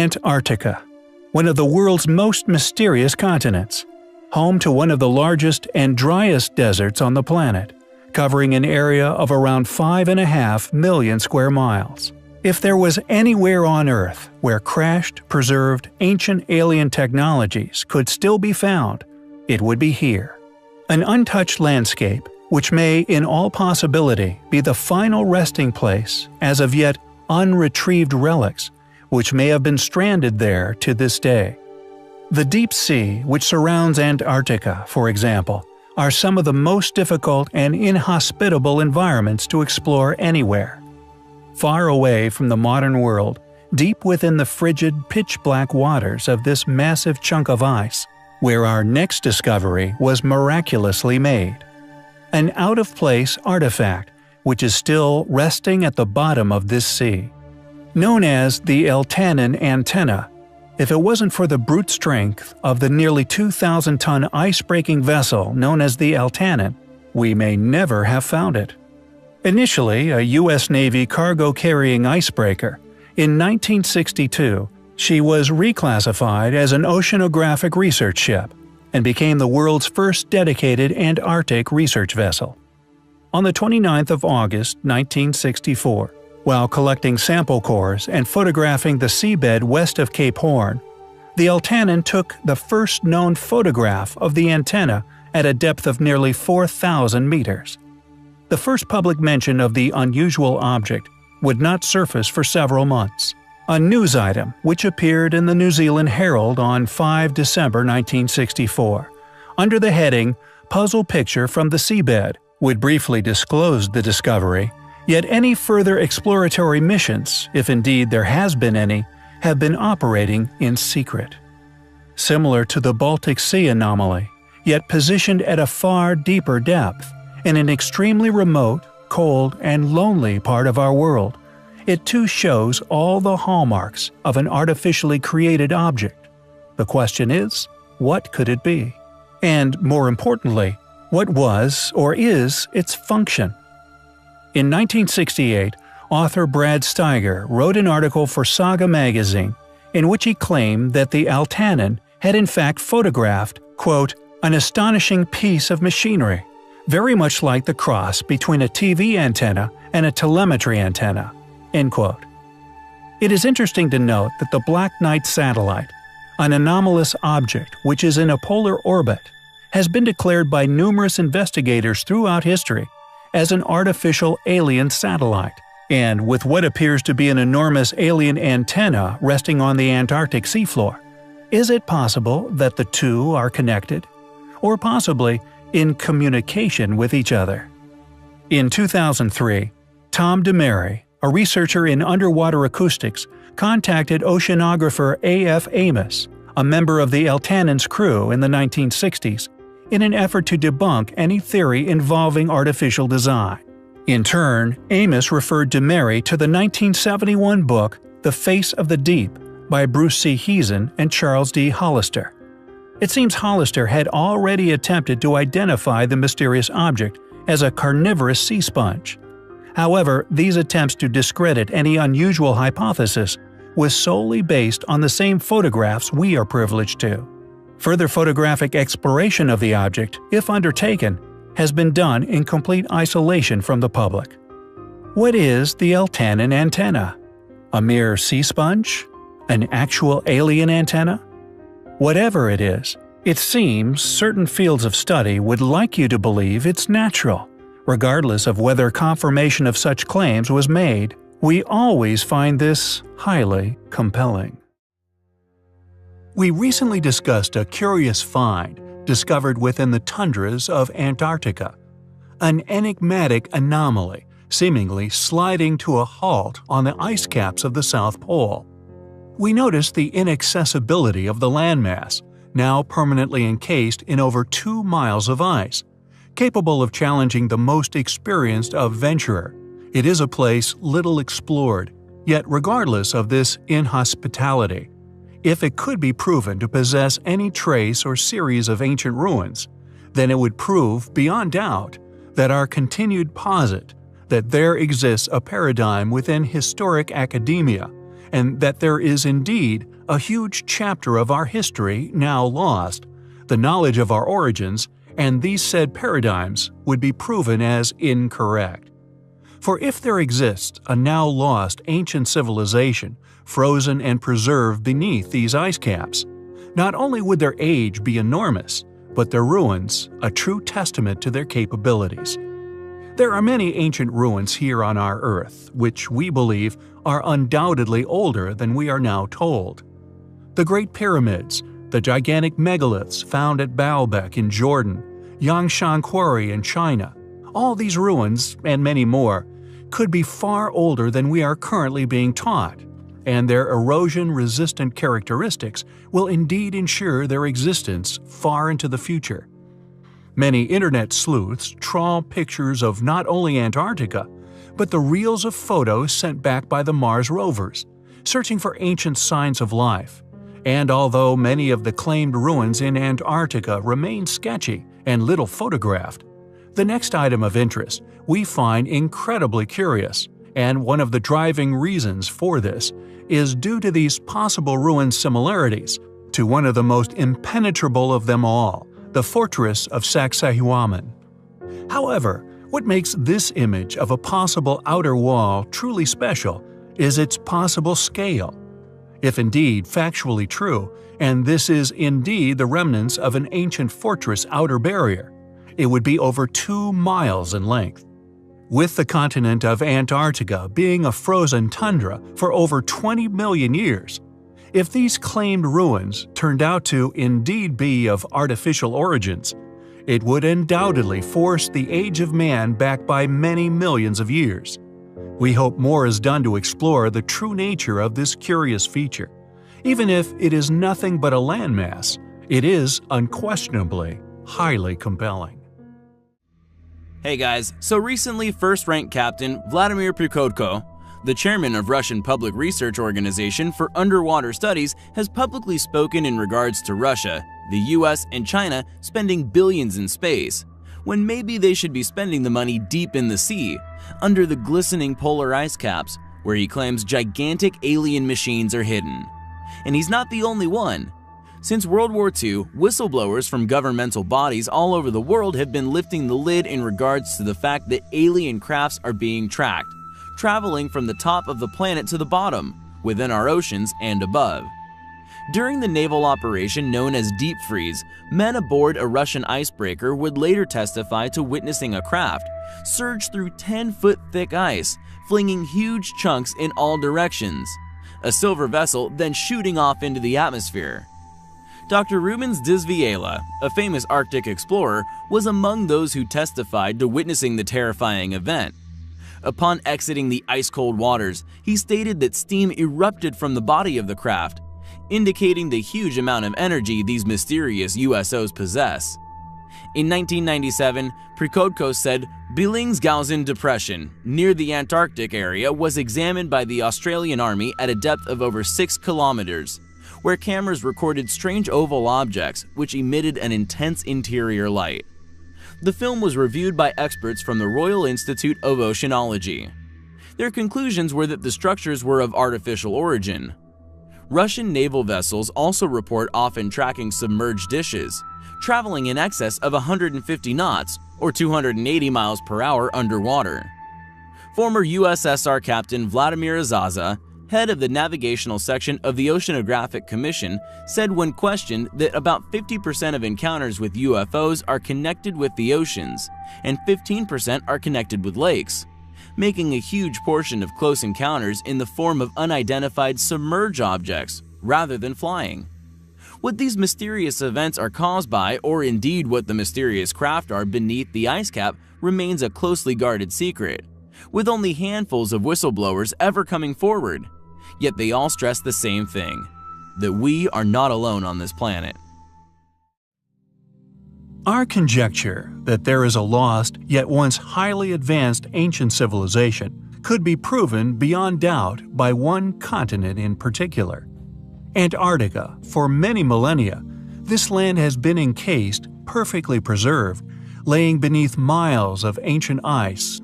Antarctica, one of the world's most mysterious continents, home to one of the largest and driest deserts on the planet, covering an area of around 5.5 million square miles. If there was anywhere on Earth where crashed, preserved, ancient alien technologies could still be found, it would be here. An untouched landscape which may, in all possibility, be the final resting place, as of yet unretrieved relics, which may have been stranded there to this day. The deep sea which surrounds Antarctica, for example, are some of the most difficult and inhospitable environments to explore anywhere. Far away from the modern world, deep within the frigid, pitch-black waters of this massive chunk of ice, where our next discovery was miraculously made. An out-of-place artifact which is still resting at the bottom of this sea. Known as the Eltanin antenna, if it wasn't for the brute strength of the nearly 2,000-ton ice-breaking vessel known as the Eltanin, we may never have found it. Initially a U.S. Navy cargo-carrying icebreaker, in 1962 she was reclassified as an oceanographic research ship and became the world's first dedicated Antarctic research vessel. On the 29th of August 1964, while collecting sample cores and photographing the seabed west of Cape Horn, the Eltanin took the first known photograph of the antenna at a depth of nearly 4,000 meters. The first public mention of the unusual object would not surface for several months. A news item which appeared in the New Zealand Herald on 5 December 1964, under the heading "Puzzle Picture from the Seabed," would briefly disclose the discovery, yet any further exploratory missions, if indeed there has been any, have been operating in secret. Similar to the Baltic Sea anomaly, yet positioned at a far deeper depth, in an extremely remote, cold, and lonely part of our world, it too shows all the hallmarks of an artificially created object. The question is, what could it be? And, more importantly, what was or is its function? In 1968, author Brad Steiger wrote an article for Saga magazine in which he claimed that the Eltanin had in fact photographed, quote, "an astonishing piece of machinery, very much like the cross between a TV antenna and a telemetry antenna." End quote. It is interesting to note that the Black Knight satellite, an anomalous object which is in a polar orbit, has been declared by numerous investigators throughout history as an artificial alien satellite, and with what appears to be an enormous alien antenna resting on the Antarctic seafloor. Is it possible that the two are connected? Or possibly in communication with each other? In 2003, Tom DeMary, a researcher in underwater acoustics, contacted oceanographer A.F. Amos, a member of the Eltanin's crew in the 1960s, in an effort to debunk any theory involving artificial design. In turn, Amos referred DeMary to the 1971 book The Face of the Deep by Bruce C. Heezen and Charles D. Hollister. It seems Hollister had already attempted to identify the mysterious object as a carnivorous sea sponge. However, these attempts to discredit any unusual hypothesis was solely based on the same photographs we are privileged to. Further photographic exploration of the object, if undertaken, has been done in complete isolation from the public. What is the Eltanin antenna? A mere sea sponge? An actual alien antenna? Whatever it is, it seems certain fields of study would like you to believe it's natural. Regardless of whether confirmation of such claims was made, we always find this highly compelling. We recently discussed a curious find discovered within the tundras of Antarctica, an enigmatic anomaly seemingly sliding to a halt on the ice caps of the South Pole. We noticed the inaccessibility of the landmass, now permanently encased in over 2 miles of ice. Capable of challenging the most experienced adventurer, it is a place little explored, yet regardless of this inhospitality, if it could be proven to possess any trace or series of ancient ruins, then it would prove beyond doubt that our continued posit that there exists a paradigm within historic academia, and that there is indeed a huge chapter of our history now lost, the knowledge of our origins, and these said paradigms would be proven as incorrect. For if there exists a now lost ancient civilization frozen and preserved beneath these ice caps, not only would their age be enormous, but their ruins a true testament to their capabilities. There are many ancient ruins here on our Earth, which we believe are undoubtedly older than we are now told. The Great Pyramids, the gigantic megaliths found at Baalbek in Jordan, Yangshan Quarry in China, all these ruins, and many more, could be far older than we are currently being taught, and their erosion-resistant characteristics will indeed ensure their existence far into the future. Many internet sleuths trawl pictures of not only Antarctica, but the reels of photos sent back by the Mars rovers, searching for ancient signs of life. And although many of the claimed ruins in Antarctica remain sketchy and little photographed, the next item of interest we find incredibly curious, and one of the driving reasons for this is due to these possible ruin similarities to one of the most impenetrable of them all, the fortress of Sacsayhuaman. However, what makes this image of a possible outer wall truly special is its possible scale. If indeed factually true, and this is indeed the remnants of an ancient fortress outer barrier, it would be over 2 miles in length. With the continent of Antarctica being a frozen tundra for over 20 million years, if these claimed ruins turned out to indeed be of artificial origins, it would undoubtedly force the age of man back by many millions of years. We hope more is done to explore the true nature of this curious feature. Even if it is nothing but a landmass, it is unquestionably highly compelling. Hey guys, so recently first-rank Captain Vladimir Prikodko, the chairman of Russian Public Research Organization for Underwater Studies, has publicly spoken in regards to Russia, the US, and China spending billions in space, when maybe they should be spending the money deep in the sea, under the glistening polar ice caps, where he claims gigantic alien machines are hidden. And he's not the only one. Since World War II, whistleblowers from governmental bodies all over the world have been lifting the lid in regards to the fact that alien crafts are being tracked, traveling from the top of the planet to the bottom, within our oceans and above. During the naval operation known as Deep Freeze, men aboard a Russian icebreaker would later testify to witnessing a craft surge through 10-foot thick ice, flinging huge chunks in all directions, a silver vessel then shooting off into the atmosphere. Dr. Rubens Disviela, a famous Arctic explorer, was among those who testified to witnessing the terrifying event. Upon exiting the ice-cold waters, he stated that steam erupted from the body of the craft, indicating the huge amount of energy these mysterious USOs possess. In 1997, Prikodko said Billingshausen Depression, near the Antarctic area, was examined by the Australian Army at a depth of over 6 kilometers, where cameras recorded strange oval objects which emitted an intense interior light. The film was reviewed by experts from the Royal Institute of Oceanology. Their conclusions were that the structures were of artificial origin. Russian naval vessels also report often tracking submerged dishes, traveling in excess of 150 knots or 280 miles per hour underwater. Former USSR Captain Vladimir Azaza, head of the navigational section of the Oceanographic Commission, said when questioned that about 50% of encounters with UFOs are connected with the oceans, and 15% are connected with lakes, making a huge portion of close encounters in the form of unidentified submerged objects rather than flying. What these mysterious events are caused by, or indeed what the mysterious craft are beneath the ice cap, remains a closely guarded secret, with only handfuls of whistleblowers ever coming forward. Yet they all stress the same thing, that we are not alone on this planet. Our conjecture that there is a lost yet once highly advanced ancient civilization could be proven beyond doubt by one continent in particular. Antarctica. For many millennia, this land has been encased, perfectly preserved, laying beneath miles of ancient ice.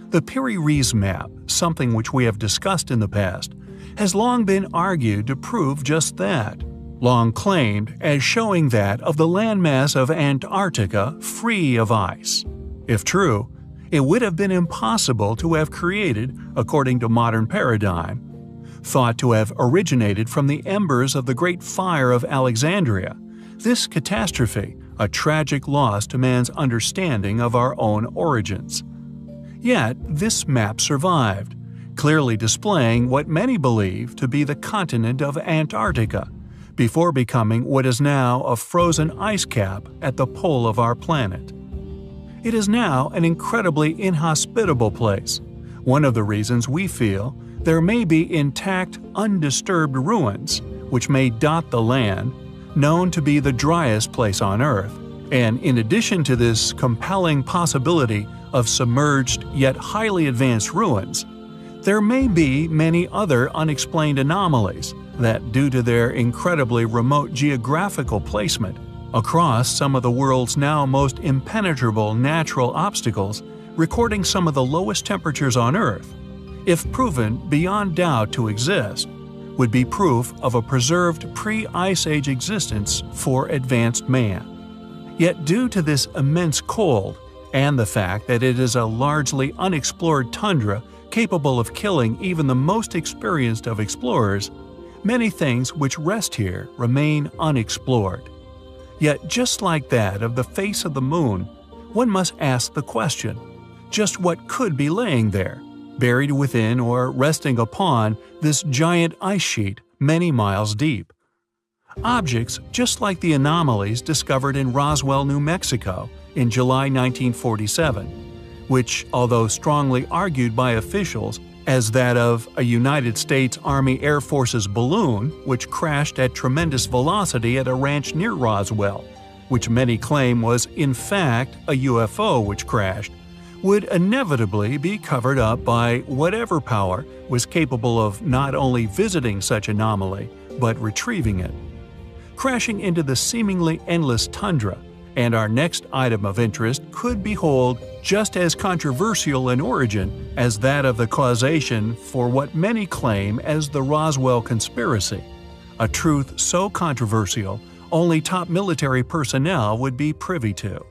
The Piri-Reis map, something which we have discussed in the past, has long been argued to prove just that, long claimed as showing that of the landmass of Antarctica free of ice. If true, it would have been impossible to have created, according to modern paradigm, thought to have originated from the embers of the Great Fire of Alexandria. This catastrophe, a tragic loss to man's understanding of our own origins. Yet, this map survived, clearly displaying what many believe to be the continent of Antarctica, before becoming what is now a frozen ice cap at the pole of our planet. It is now an incredibly inhospitable place, one of the reasons we feel there may be intact, undisturbed ruins which may dot the land, known to be the driest place on Earth, and in addition to this compelling possibility of submerged yet highly advanced ruins, there may be many other unexplained anomalies that, due to their incredibly remote geographical placement across some of the world's now most impenetrable natural obstacles, recording some of the lowest temperatures on Earth, if proven beyond doubt to exist, would be proof of a preserved pre-Ice Age existence for advanced man. Yet due to this immense cold, and the fact that it is a largely unexplored tundra capable of killing even the most experienced of explorers, many things which rest here remain unexplored. Yet just like that of the face of the moon, one must ask the question, just what could be laying there, buried within or resting upon this giant ice sheet many miles deep? Objects just like the anomalies discovered in Roswell, New Mexico in July 1947, which, although strongly argued by officials as that of a United States Army Air Force's balloon which crashed at tremendous velocity at a ranch near Roswell, which many claim was in fact a UFO which crashed, would inevitably be covered up by whatever power was capable of not only visiting such anomaly, but retrieving it. Crashing into the seemingly endless tundra, and our next item of interest could behold just as controversial an origin as that of the causation for what many claim as the Roswell conspiracy, a truth so controversial only top military personnel would be privy to.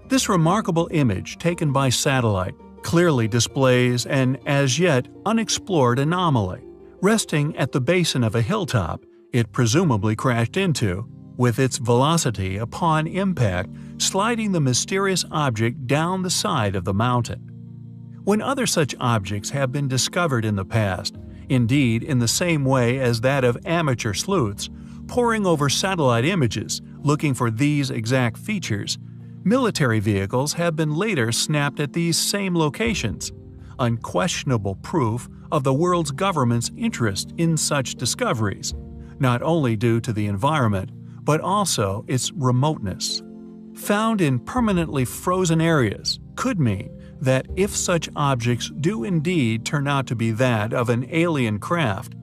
This remarkable image taken by satellite clearly displays an as yet unexplored anomaly, resting at the basin of a hilltop it presumably crashed into, with its velocity upon impact sliding the mysterious object down the side of the mountain. When other such objects have been discovered in the past, indeed in the same way as that of amateur sleuths, poring over satellite images looking for these exact features, military vehicles have been later snapped at these same locations, unquestionable proof of the world's government's interest in such discoveries, not only due to the environment, but also its remoteness. Found in permanently frozen areas could mean that if such objects do indeed turn out to be that of an alien craft,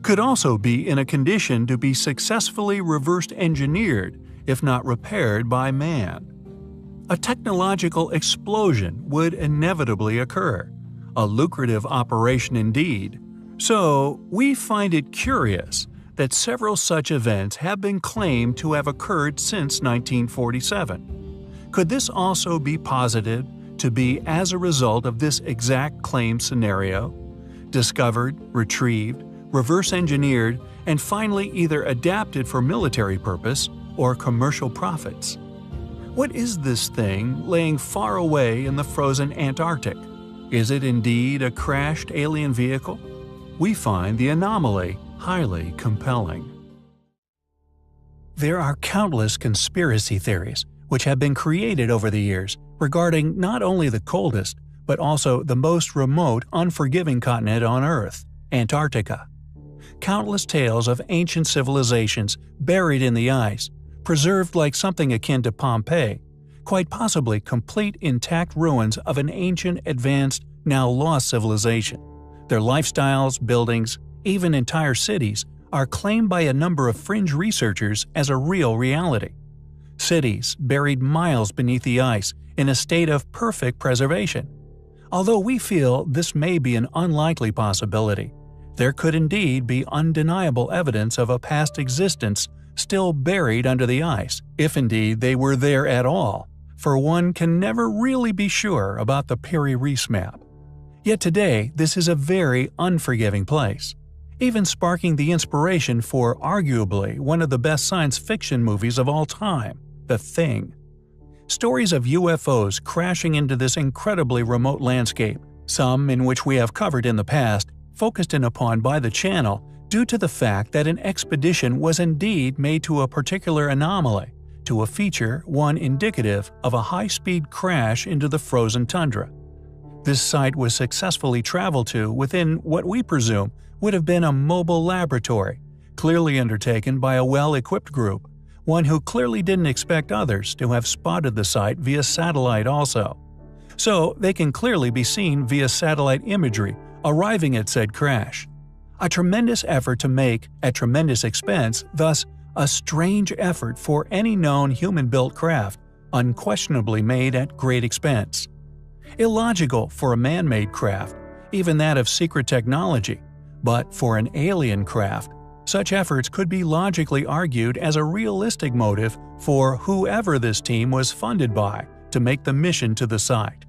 could also be in a condition to be successfully reverse engineered, if not repaired by man. A technological explosion would inevitably occur, a lucrative operation indeed. So, we find it curious that several such events have been claimed to have occurred since 1947. Could this also be posited to be as a result of this exact claim scenario? Discovered, retrieved, reverse-engineered, and finally either adapted for military purpose or commercial profits. What is this thing laying far away in the frozen Antarctic? Is it indeed a crashed alien vehicle? We find the anomaly highly compelling. There are countless conspiracy theories which have been created over the years regarding not only the coldest, but also the most remote, unforgiving continent on Earth, Antarctica. Countless tales of ancient civilizations buried in the ice, preserved like something akin to Pompeii, quite possibly complete intact ruins of an ancient, advanced, now lost civilization. Their lifestyles, buildings, even entire cities, are claimed by a number of fringe researchers as a real reality. Cities buried miles beneath the ice in a state of perfect preservation. Although we feel this may be an unlikely possibility, There could indeed be undeniable evidence of a past existence still buried under the ice, if indeed they were there at all, for one can never really be sure about the Piri Reis map. Yet today, this is a very unforgiving place, even sparking the inspiration for arguably one of the best science fiction movies of all time, The Thing. Stories of UFOs crashing into this incredibly remote landscape, some in which we have covered in the past, focused in upon by the channel due to the fact that an expedition was indeed made to a particular anomaly, to a feature one indicative of a high-speed crash into the frozen tundra. This site was successfully traveled to within what we presume would have been a mobile laboratory, clearly undertaken by a well-equipped group, one who clearly didn't expect others to have spotted the site via satellite also. So they can clearly be seen via satellite imagery arriving at said crash. A tremendous effort to make at tremendous expense, thus a strange effort for any known human-built craft, unquestionably made at great expense. Illogical for a man-made craft, even that of secret technology, but for an alien craft, such efforts could be logically argued as a realistic motive for whoever this team was funded by to make the mission to the site.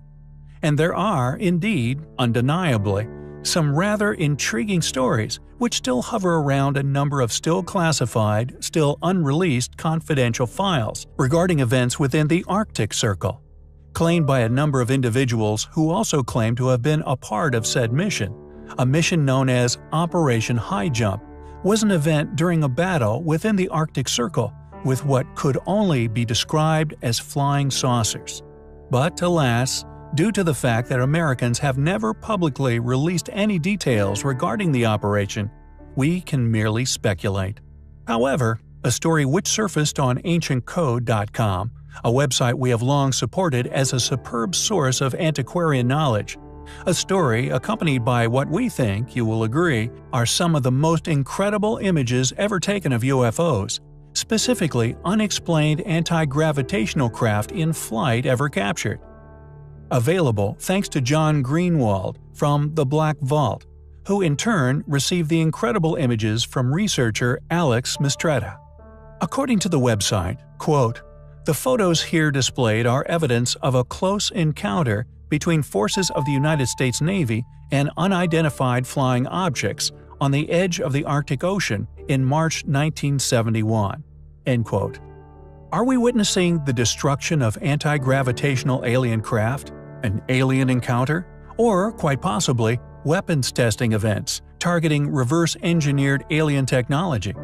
And there are, indeed, undeniably, some rather intriguing stories which still hover around a number of still classified, still unreleased confidential files regarding events within the Arctic Circle, claimed by a number of individuals who also claim to have been a part of said mission. A mission known as Operation High Jump was an event during a battle within the Arctic Circle with what could only be described as flying saucers. But alas, due to the fact that Americans have never publicly released any details regarding the operation, we can merely speculate. However, a story which surfaced on ancientcode.com, a website we have long supported as a superb source of antiquarian knowledge, a story accompanied by what we think, you will agree, are some of the most incredible images ever taken of UFOs, specifically unexplained anti-gravitational craft in flight ever captured. Available thanks to John Greenwald from The Black Vault, who in turn received the incredible images from researcher Alex Mistretta. According to the website, quote, "The photos here displayed are evidence of a close encounter between forces of the United States Navy and unidentified flying objects on the edge of the Arctic Ocean in March 1971." End quote. Are we witnessing the destruction of anti-gravitational alien craft, an alien encounter, or, quite possibly, weapons testing events targeting reverse-engineered alien technology?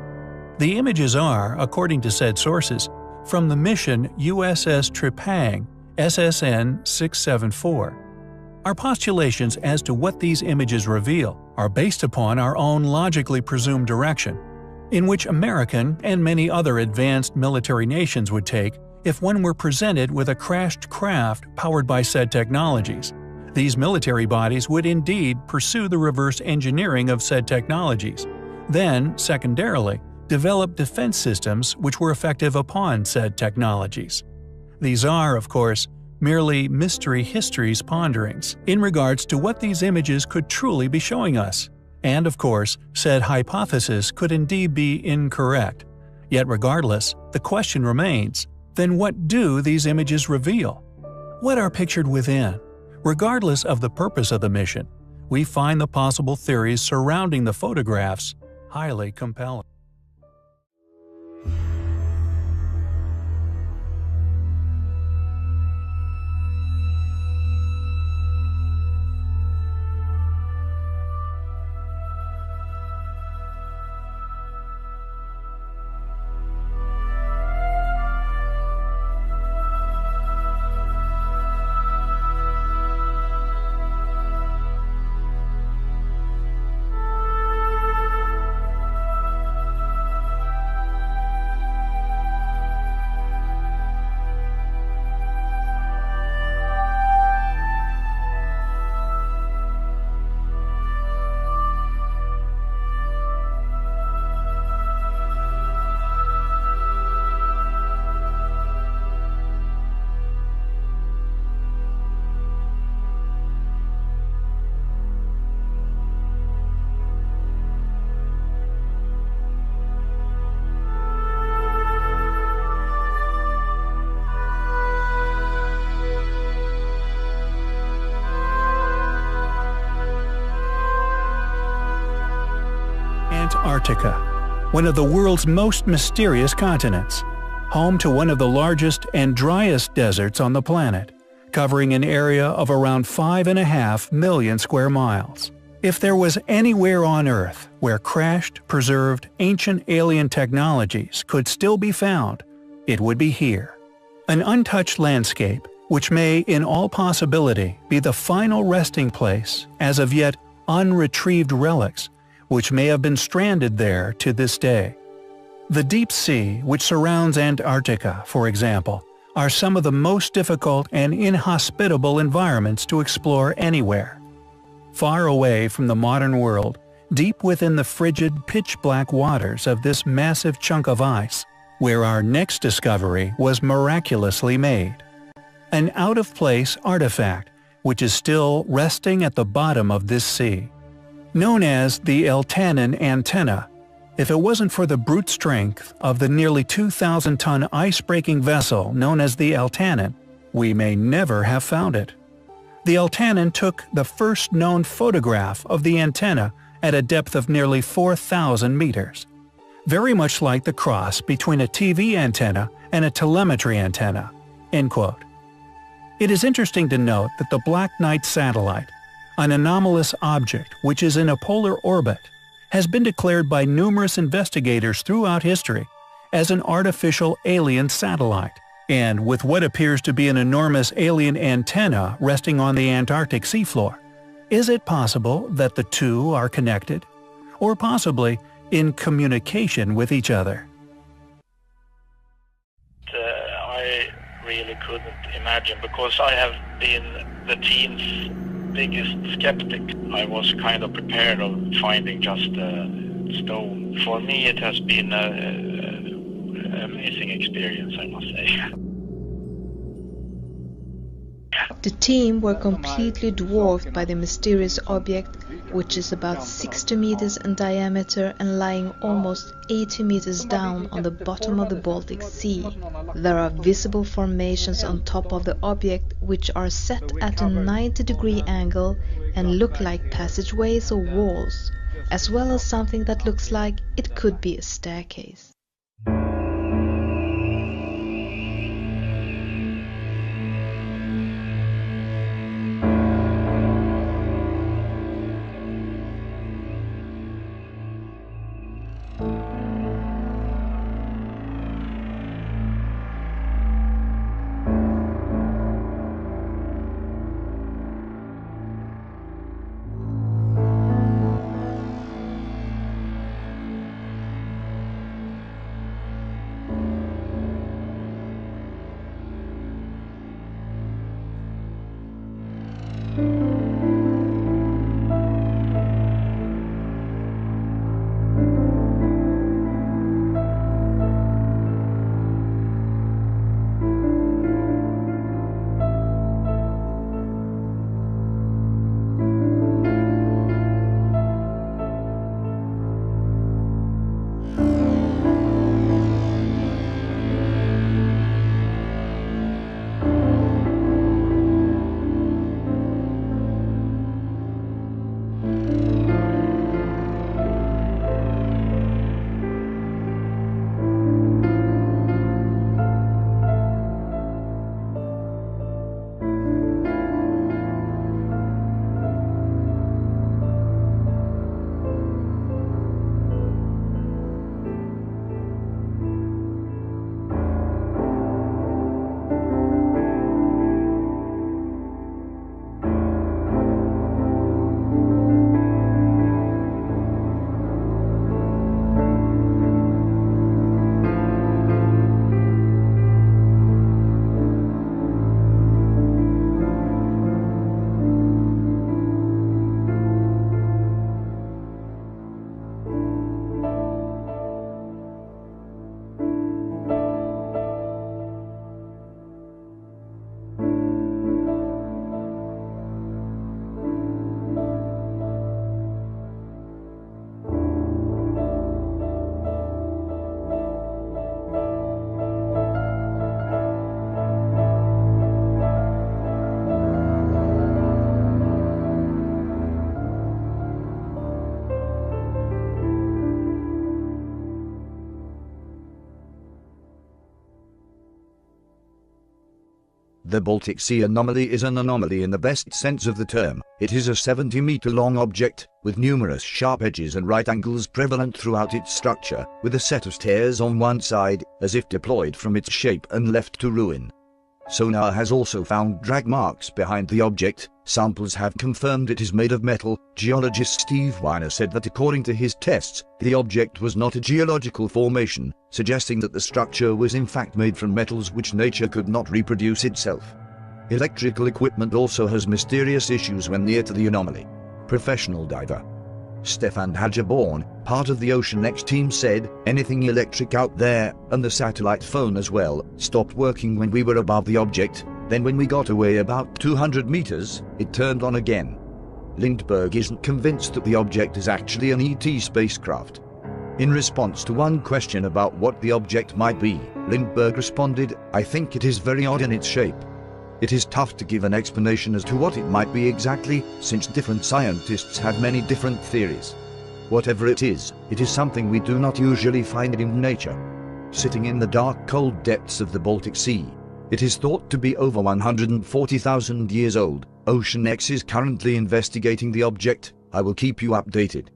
The images are, according to said sources, from the mission USS Tripang SSN 674. Our postulations as to what these images reveal are based upon our own logically presumed direction, in which American and many other advanced military nations would take if one were presented with a crashed craft powered by said technologies. These military bodies would indeed pursue the reverse engineering of said technologies, then, secondarily, develop defense systems which were effective upon said technologies. These are, of course, merely mystery histories ponderings in regards to what these images could truly be showing us. And of course, said hypothesis could indeed be incorrect. Yet regardless, the question remains, then what do these images reveal? What are pictured within? Regardless of the purpose of the mission, we find the possible theories surrounding the photographs highly compelling. Antarctica, one of the world's most mysterious continents, home to one of the largest and driest deserts on the planet, covering an area of around 5.5 million square miles. If there was anywhere on Earth where crashed, preserved, ancient alien technologies could still be found, it would be here. An untouched landscape which may in all possibility be the final resting place as of yet unretrieved relics which may have been stranded there to this day. The deep sea which surrounds Antarctica, for example, are some of the most difficult and inhospitable environments to explore anywhere. Far away from the modern world, deep within the frigid, pitch-black waters of this massive chunk of ice, where our next discovery was miraculously made. An out-of-place artifact which is still resting at the bottom of this sea. Known as the Eltanin antenna, if it wasn't for the brute strength of the nearly 2,000-ton ice-breaking vessel known as the Eltanin, we may never have found it. The Eltanin took the first known photograph of the antenna at a depth of nearly 4,000 meters, very much like the cross between a TV antenna and a telemetry antenna." End quote. It is interesting to note that the Black Knight satellite, an anomalous object which is in a polar orbit, has been declared by numerous investigators throughout history as an artificial alien satellite, and with what appears to be an enormous alien antenna resting on the Antarctic seafloor. Is it possible that the two are connected? Or possibly in communication with each other? I really couldn't imagine, because I have been the team's biggest skeptic. I was kind of prepared of finding just a stone. For me, it has been an amazing experience, I must say. The team were completely dwarfed by the mysterious object, which is about 60 meters in diameter and lying almost 80 meters down on the bottom of the Baltic Sea. There are visible formations on top of the object which are set at a 90-degree angle and look like passageways or walls, as well as something that looks like it could be a staircase. The Baltic Sea anomaly is an anomaly in the best sense of the term. It is a 70-meter-long object, with numerous sharp edges and right angles prevalent throughout its structure, with a set of stairs on one side, as if deployed from its shape and left to ruin. Sonar has also found drag marks behind the object. Samples have confirmed it is made of metal. Geologist Steve Weiner said that according to his tests, the object was not a geological formation, suggesting that the structure was in fact made from metals which nature could not reproduce itself. Electrical equipment also has mysterious issues when near to the anomaly. Professional diver Stefan Hagerborn, part of the Ocean X team, said, "Anything electric out there, and the satellite phone as well, stopped working when we were above the object. Then when we got away about 200 meters, it turned on again." Lindbergh isn't convinced that the object is actually an ET spacecraft. In response to one question about what the object might be, Lindbergh responded, "I think it is very odd in its shape. It is tough to give an explanation as to what it might be exactly, since different scientists have many different theories. Whatever it is something we do not usually find in nature." Sitting in the dark, cold depths of the Baltic Sea, it is thought to be over 140,000 years old. Ocean X is currently investigating the object. I will keep you updated.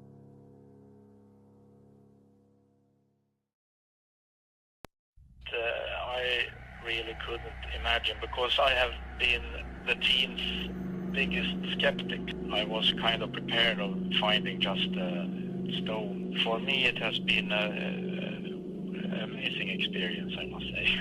I really couldn't imagine, because I have been the team's biggest skeptic. I was kind of prepared of finding just a stone. For me, it has been an amazing experience, I must say.